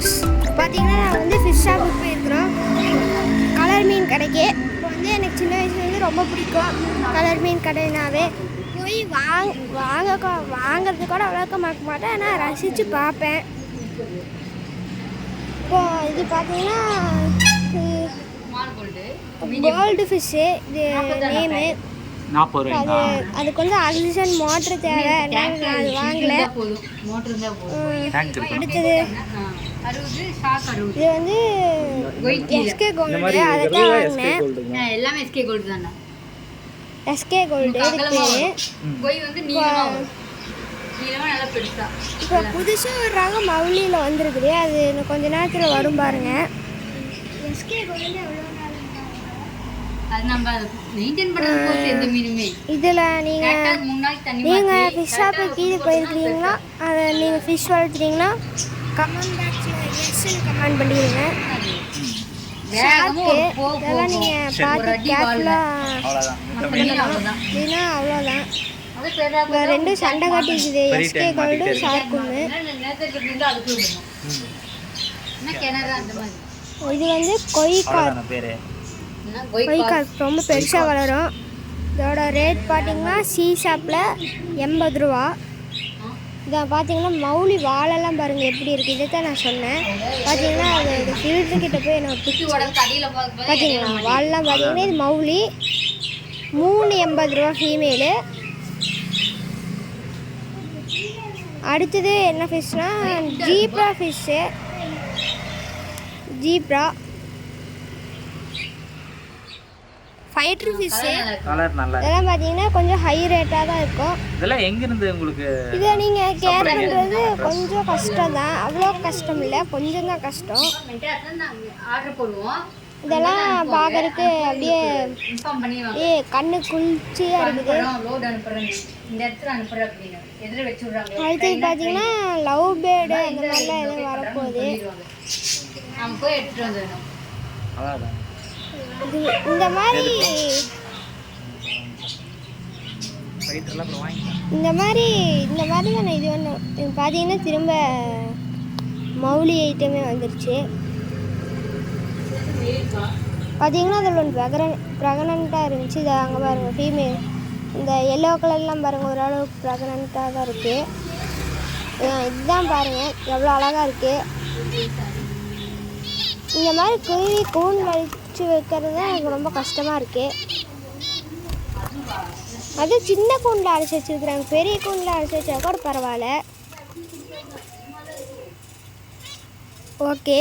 Viewers, பார்த்தீங்கன்னா நான் வந்து ஃபிஷ் ஷாப்புக்கு போயிருக்கிறோம். கலர் மீன் கடைக்கு. இப்போ வந்து எனக்கு சின்ன வயசுலேருந்து ரொம்ப பிடிக்கும் கலர் மீன் கடைனாவே. போய் வாங்கிறது கூட அவ்வளோக்கா பார்க்க மாட்டேன், ஆனால் ரசித்து பார்ப்பேன். இப்போ இது பார்த்தீங்கன்னா கோல்டு ஃபிஷ்ஷு, இது நேமு. அதுக்கு வந்து ஆக்சிஜன் மோட்ரு தேவை, நான் அது வாங்கலை. அடுத்தது இது வந்து எஸ்கே கோல்டு, அதை தான் வாங்கினேன். எல்லாமே எஸ்கே கோல்டு தானே. எஸ்கே கோல்டு இப்போ புதுசாக ஒரு ரகம் மவுலியில் வந்துருக்குது, அது இன்னும் கொஞ்ச நேரத்தில் வரும் பாருங்க. எஸ்கே கோல்டு எவ்வளோ இதில் நீங்கள் ஃபிஷ் ஷாப்பு கீழே போயிருக்கிறீங்களா, அதை நீங்கள் ஃபிஷ் வளர்த்துறீங்கன்னா கமெண்ட் பாக்ஸில் எஸ்ன்னு கமெண்ட் பண்ணிடுங்க. ஷார்க்கு இதெல்லாம் நீங்கள் பார்த்து கேர்ஃபுல்லாக இல்லைன்னா அவ்வளோதான். இப்போ ரெண்டும் சண்டை கட்டிக்குது, எஸ்கே கோல்டு ஷார்க்குன்னு. இது வந்து கொய்கால் ரொம்ப பெருசாக வளரும். இதோட ரேட் பார்த்தீங்கன்னா சி ஷாப்பில் 80 ரூபா. இதை பார்த்தீங்கன்னா மவுலி வாழெல்லாம் பாருங்கள் எப்படி இருக்குது, இதை தான் நான் சொன்னேன். பார்த்தீங்கன்னா அது ஃபில்ட்ருக்கிட்ட போய் நான் பார்த்தீங்களா வாழெல்லாம் பார்த்தீங்கன்னா இது மவுலி 380 ரூபா ஃபீமேலு. அடுத்தது என்ன ஃபிஷ்னால் zebra fish, zebra fighter fish. இதெல்லாம் பார்த்தீங்கன்னா கொஞ்சம் ஹை ரேட்டாக தான் இருக்கும். இதெல்லாம் எங்கேருந்து உங்களுக்கு? இதை நீங்கள் கேர் பண்ணுறது கொஞ்சம் கஷ்டம் தான், அவ்வளோ கஷ்டம் இல்லை, கொஞ்சம் தான் கஷ்டம். இதெல்லாம் பார்க்கறதுக்கு அப்படியே கண்ணு குளிர்ச்சியாக இருக்குது. அடுத்தது பார்த்தீங்கன்னா லவ் பேர்டு அந்த மாதிரிலாம் எதுவும் வரப்போகுது. இந்த மாதிரி தான் இது ஒன்று பார்த்தீங்கன்னா திரும்ப மவுலி ஐட்டமே வந்துருச்சு. பார்த்தீங்கன்னா அதில் ஒன்று ப்ரெக்னெண்ட்டாக இருந்துச்சு. இதை அங்கே பாருங்கள் ஃபீமேல், இந்த எல்லோ கலர்லாம் பாருங்கள் ஓரளவுக்கு ப்ரெக்னெண்ட்டாக தான் இருக்குது. இதுதான் பாருங்கள் எவ்வளோ அழகாக இருக்குது. இந்த மாதிரி குருவி கூன் வலிச்சு வைக்கிறது தான் எனக்கு ரொம்ப கஷ்டமாக இருக்குது. அது சின்ன கூண்டில் அடைச்சி வச்சுருக்குறாங்க, பெரிய கூண்டில் அடைச்சி வச்சா கூட பரவாயில்ல. ஓகே,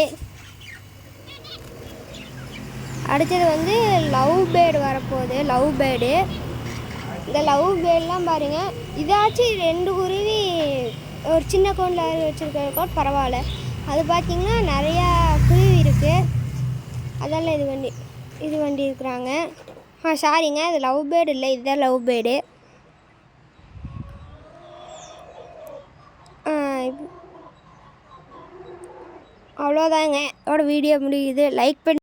அடுத்தது வந்து லவ் பேர்டு வரப்போகுது. லவ் பேர்டு, இந்த லவ் பேர்டெலாம் பாருங்கள், இதாச்சும் 2 குருவி ஒரு சின்ன கூண்டில் வச்சுருக்கிறது கூட பரவாயில்ல. அது பார்த்திங்கன்னா நிறையா குருவி இருக்குது, அதெல்லாம் இது வண்டி இருக்கிறாங்க. சாரிங்க, இது லவ் பேர்டு இல்லை, இதுதான் லவ் பேர்டு. அவ்வளோதாங்க, இதோட வீடியோ முடியுது. லைக் பண்ணி